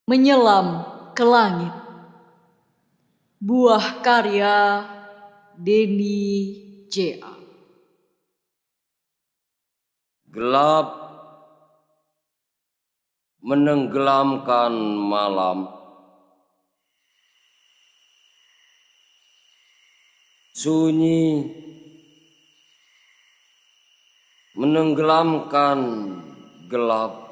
Menyelam ke langit. Buah karya Denny J.A. Gelap menenggelamkan malam. Sunyi menenggelamkan gelap.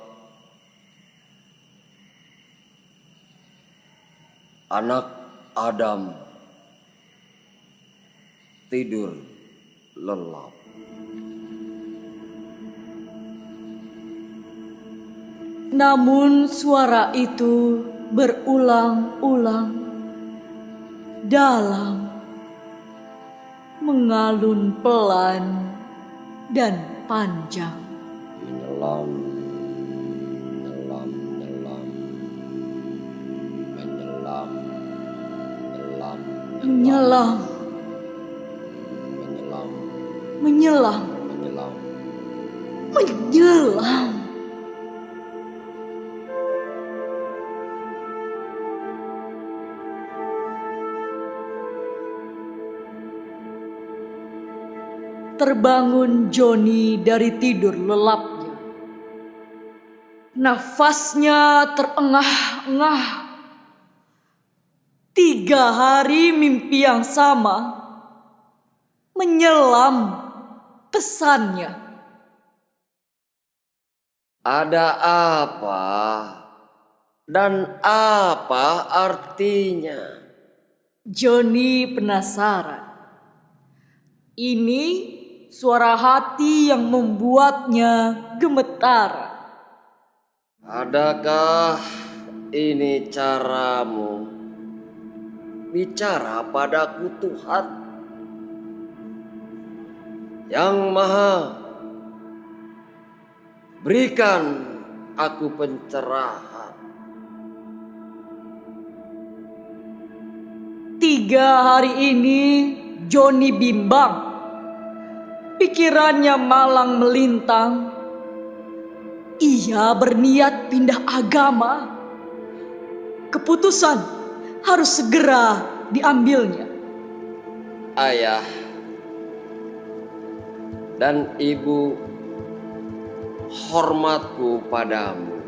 Anak Adam tidur lelap. Namun suara itu berulang-ulang dalam, mengalun pelan dan panjang. Menyelam, menyelam, menyelam, menyelam, menyelam, Menyelam, menyelam, menyelam, menyelam. menyelam. Terbangun Johnny dari tidur lelapnya. Nafasnya terengah-engah. 3 hari mimpi yang sama. Menyelam pesannya. Ada apa dan apa artinya? Johnny penasaran. Ini suara hati yang membuatnya gemetar. Adakah ini caramu bicara padaku, Tuhan yang Maha? Berikan aku pencerahan. 3 hari ini Johnny bimbang. Pikirannya malang melintang. Ia berniat pindah agama. Keputusan harus segera diambilnya. Ayah dan ibu, hormatku padamu.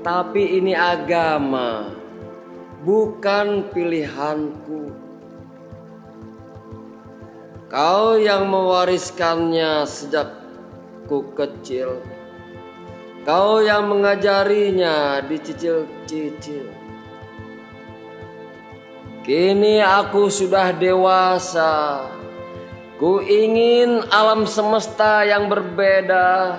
Tapi ini agama, bukan pilihanku. Kau yang mewariskannya sejak ku kecil. Kau yang mengajarinya dicicil-cicil. Kini aku sudah dewasa. Ku ingin alam semesta yang berbeda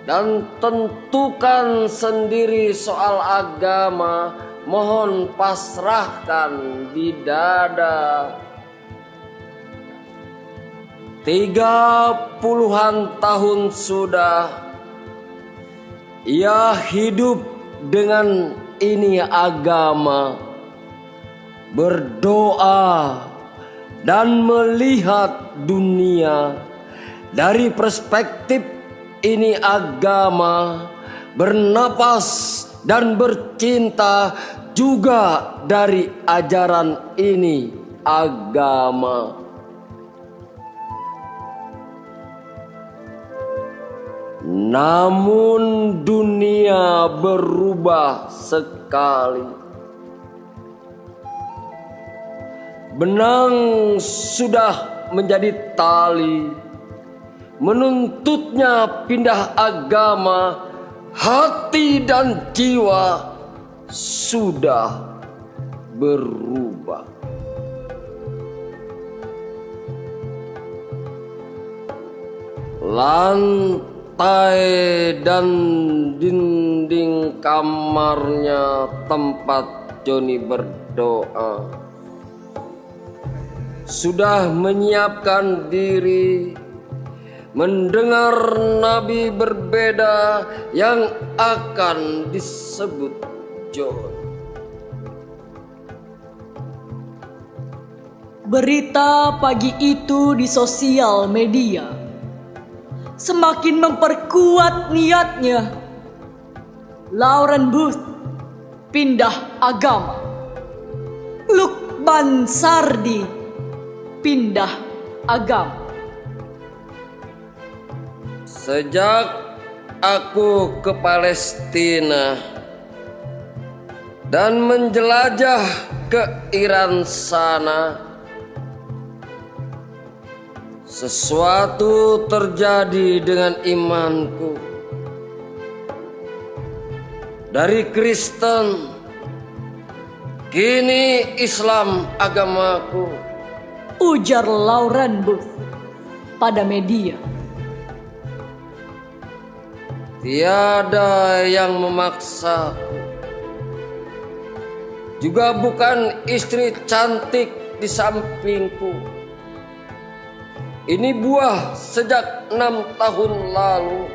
dan tentukan sendiri soal agama. Mohon pasrahkan di dada. 30-an tahun sudah ia hidup dengan ini agama, berdoa dan melihat dunia dari perspektif ini agama, bernapas dan bercinta juga dari ajaran ini agama. Namun dunia berubah sekali. Benang sudah menjadi tali, menuntutnya pindah agama. Hati dan jiwa sudah berubah. Lantai dan dinding kamarnya tempat Johnny berdoa sudah menyiapkan diri mendengar nabi berbeda yang akan disebut John. Berita pagi itu di sosial media semakin memperkuat niatnya. Lauren Booth pindah agama. Lukman Sardi pindah agama. Sejak aku ke Palestina dan menjelajah ke Iran sana, sesuatu terjadi dengan imanku. Dari Kristen, kini Islam agamaku. Ujar Lauren Booth pada media. Tiada yang memaksaku. Juga bukan istri cantik di sampingku. Ini buah sejak 6 tahun lalu.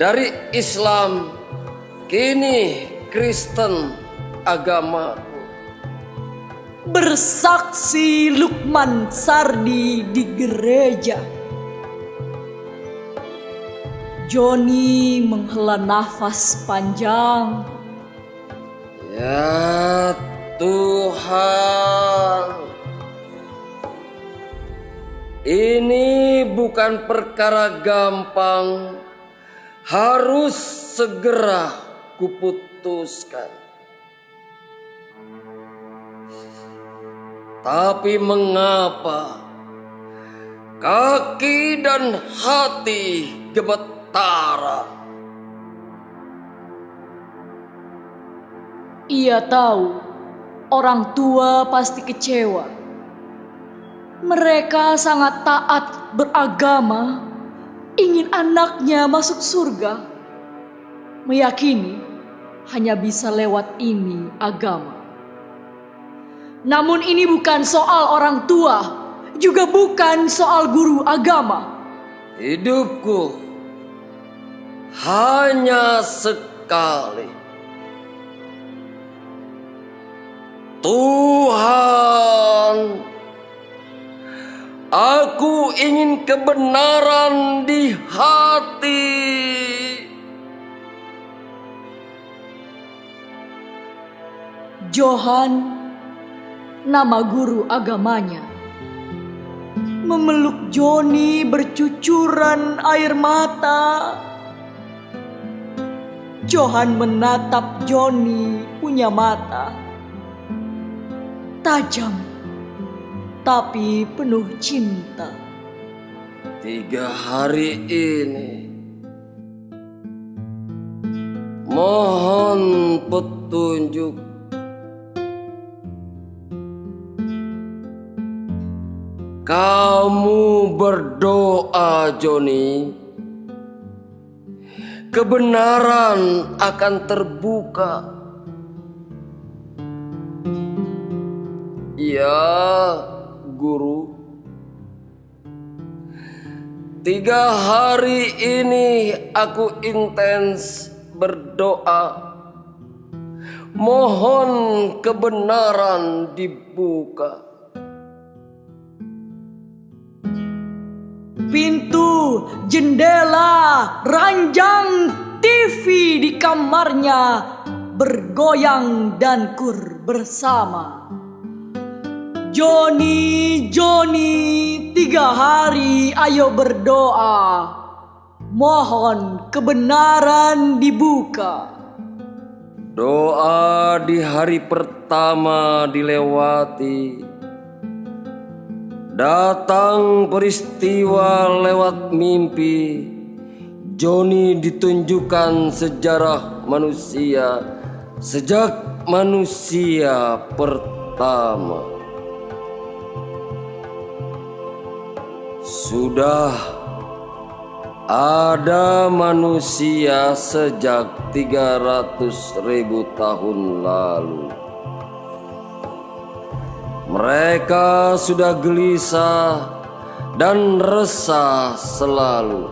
Dari Islam, kini Kristen agamaku. Bersaksi Lukman Sardi di gereja. Joni menghela nafas panjang. Ya Tuhan, ini bukan perkara gampang, harus segera kuputuskan. Tapi mengapa kaki dan hati gemetar? Ia tahu orang tua pasti kecewa. Mereka sangat taat beragama, ingin anaknya masuk surga, meyakini hanya bisa lewat ini agama. Namun ini bukan soal orang tua, juga bukan soal guru agama. Hidupku hanya sekali. Tuhan, aku ingin kebenaran di hati. Johan, nama guru agamanya, memeluk Joni bercucuran air mata. Johan menatap Joni punya mata tajam tapi penuh cinta. 3 hari ini mohon petunjuk. Kamu berdoa, Joni, kebenaran akan terbuka. Ya, guru. 3 hari ini aku intens berdoa. Mohon kebenaran dibuka. Pintu, jendela, ranjang TV di kamarnya bergoyang dan kur bersama. Joni, 3 hari ayo berdoa. Mohon kebenaran dibuka. Doa di hari pertama dilewati. Datang peristiwa lewat mimpi. Joni ditunjukkan sejarah manusia sejak manusia pertama. Sudah ada manusia sejak 300.000 tahun lalu. Mereka sudah gelisah dan resah selalu,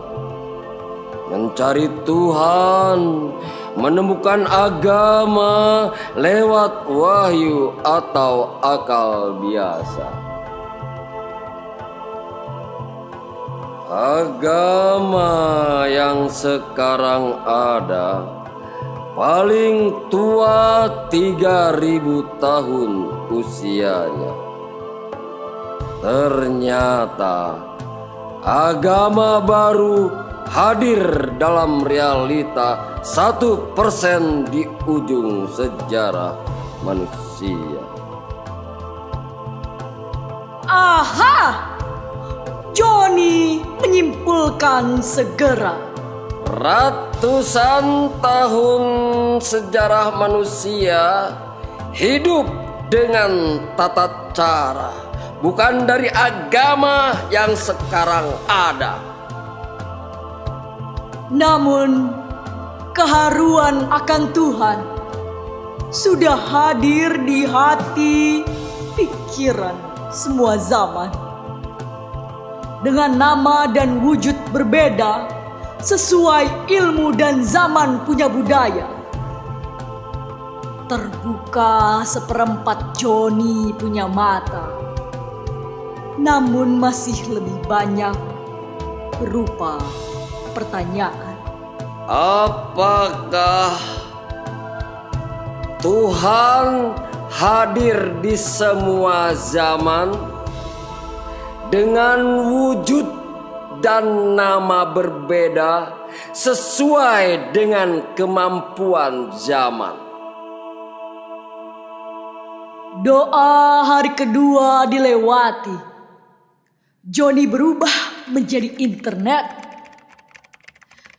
mencari Tuhan, menemukan agama lewat wahyu atau akal biasa. Agama yang sekarang ada paling tua 3.000 tahun usianya. Ternyata agama baru hadir dalam realita 1% di ujung sejarah manusia. Aha! Johnny menyimpulkan segera. Ratusan tahun sejarah manusia hidup dengan tata cara, bukan dari agama yang sekarang ada. Namun, keharuan akan Tuhan sudah hadir di hati, pikiran semua zaman. Dengan nama dan wujud berbeda, sesuai ilmu dan zaman punya budaya. Terbuka seperempat Johnny punya mata, namun masih lebih banyak berupa pertanyaan. Apakah Tuhan hadir di semua zaman dengan wujud dan nama berbeda sesuai dengan kemampuan zaman? Doa hari kedua dilewati. Johnny berubah menjadi internet.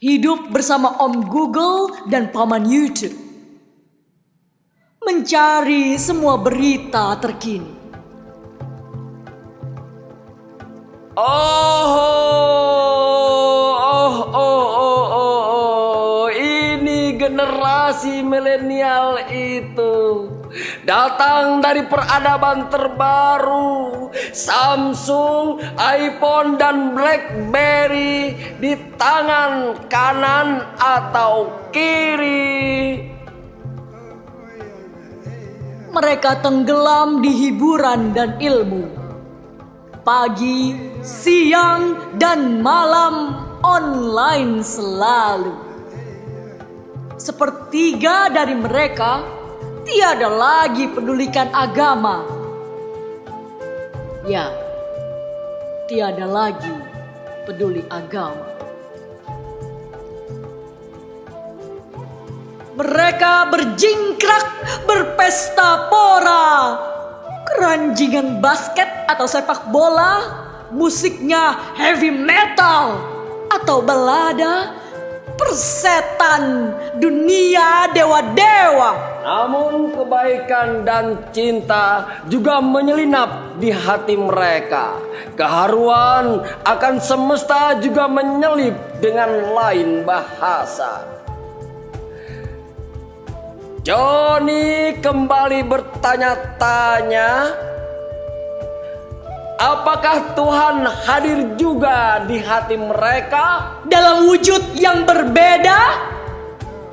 Hidup bersama Om Google dan Paman YouTube. Mencari semua berita terkini. Ini generasi milenial itu datang dari peradaban terbaru. Samsung, iPhone, dan BlackBerry di tangan kanan atau kiri. Mereka tenggelam di hiburan dan ilmu. Pagi, siang, dan malam online selalu. Sepertiga dari mereka tiada lagi pedulikan agama. Ya, tiada lagi peduli agama. Mereka berjingkrak, berpesta pora. Keranjingan basket atau sepak bola, musiknya heavy metal atau balada, persetan, dunia dewa-dewa. Namun kebaikan dan cinta juga menyelinap di hati mereka. Keharuan akan semesta juga menyelip dengan lain bahasa. Johnny kembali bertanya-tanya, apakah Tuhan hadir juga di hati mereka dalam wujud yang berbeda?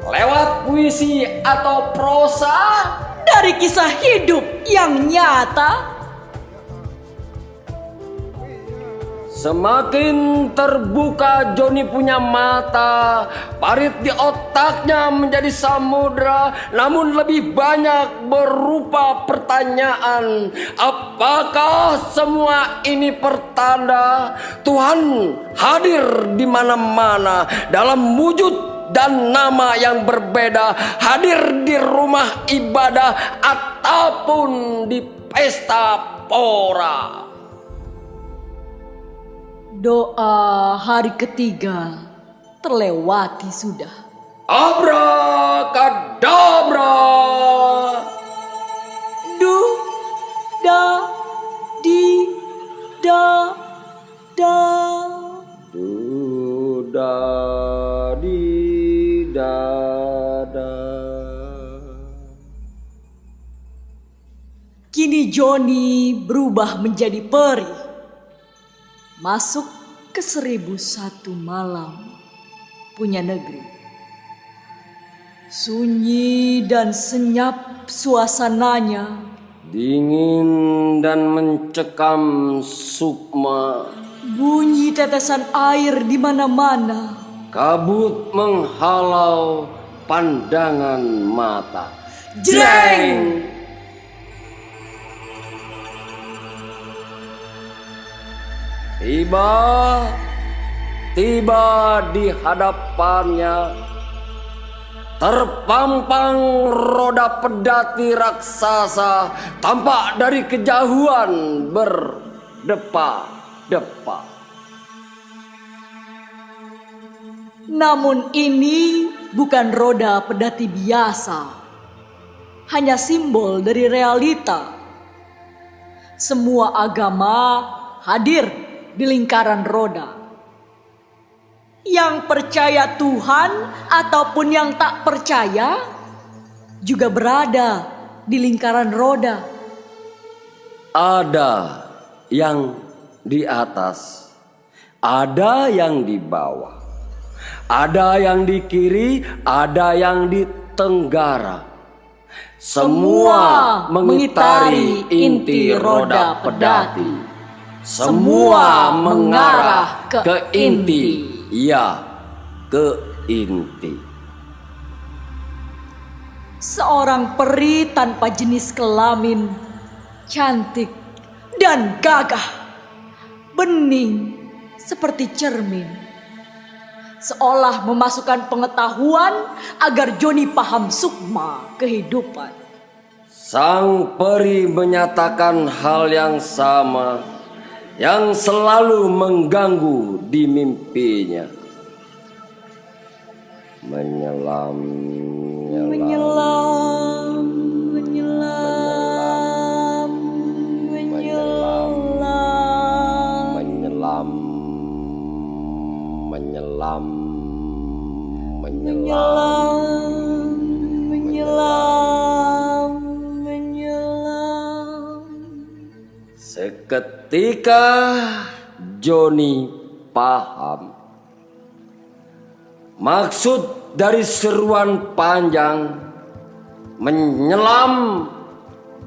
Lewat puisi atau prosa? Dari kisah hidup yang nyata? Semakin terbuka Johnny punya mata, parit di otaknya menjadi samudra, namun lebih banyak berupa pertanyaan. Apakah semua ini pertanda Tuhan hadir di mana-mana dalam wujud dan nama yang berbeda, hadir di rumah ibadah ataupun di pesta pora? Doa hari ketiga terlewati sudah. Abrakadabra. Du, da, di, da, da. Du, da, di, da, da. Kini Johnny berubah menjadi peri. Masuk ke 1001 malam punya negeri. Sunyi dan senyap suasananya. Dingin dan mencekam sukma. Bunyi tetesan air di mana-mana. Kabut menghalau pandangan mata. Jreng! Tiba di hadapannya terpampang roda pedati raksasa, tampak dari kejauhan berdepa-depa. Namun ini bukan roda pedati biasa, hanya simbol dari realita. Semua agama hadir di lingkaran roda. Yang percaya Tuhan ataupun yang tak percaya juga berada di lingkaran roda. Ada yang di atas, ada yang di bawah, ada yang di kiri, ada yang di tenggara. Semua mengitari inti roda pedati. Semua mengarah ke inti. Ya, ke inti. Seorang peri tanpa jenis kelamin, cantik dan gagah, bening seperti cermin, seolah memasukkan pengetahuan agar Joni paham sukma kehidupan. Sang peri menyatakan hal yang sama yang selalu mengganggu di mimpinya. Menyelam, Menyelam, menyelam, menyelam, menyelam, menyelam, menyelam, menyelam, menyelam. Seketika Joni paham maksud dari seruan panjang menyelam.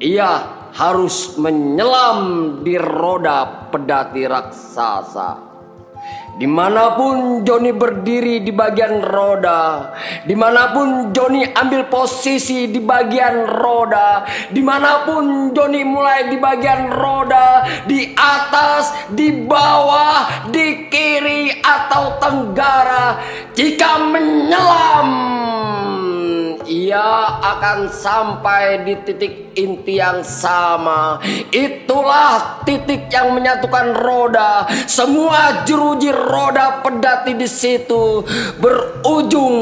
Ia harus menyelam di roda pedati raksasa. Dimanapun Joni berdiri di bagian roda, dimanapun Joni ambil posisi di bagian roda, dimanapun Joni mulai di bagian roda, di atas, di bawah, di kiri atau tenggara, jika menyelam, ia akan sampai di titik inti yang sama. Itulah titik yang menyatukan roda. Semua jeruji roda pedati di situ berujung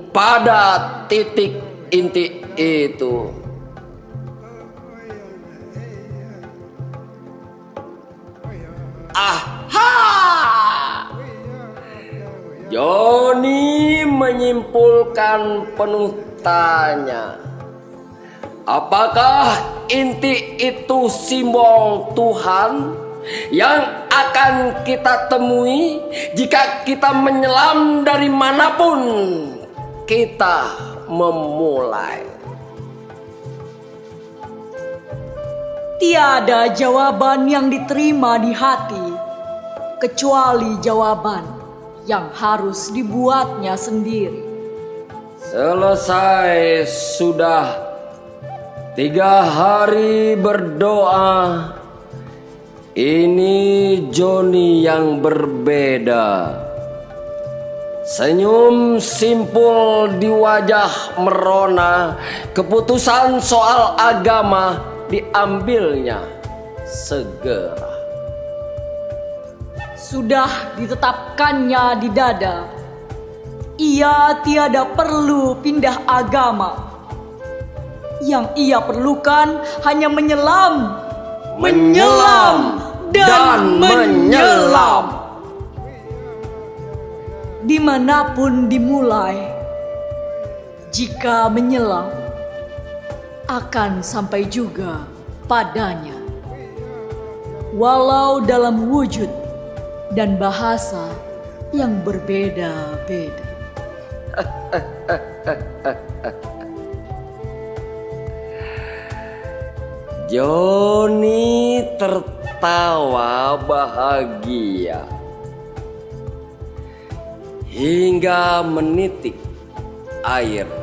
pada titik inti itu. Aha! Joni menyimpulkan penuh tanya. Apakah inti itu simbol Tuhan yang akan kita temui jika kita menyelam dari manapun kita memulai? Tiada jawaban yang diterima di hati kecuali jawaban yang harus dibuatnya sendiri. Selesai sudah 3 hari berdoa, ini Joni yang berbeda. Senyum simpul di wajah merona. Keputusan soal agama diambilnya segera. Sudah ditetapkannya di dada, ia tiada perlu pindah agama. Yang ia perlukan hanya menyelam, menyelam, dan menyelam. Dimanapun dimulai, jika menyelam, akan sampai juga padanya. Walau dalam wujud dan bahasa yang berbeda-beda. Joni tertawa bahagia hingga menitik air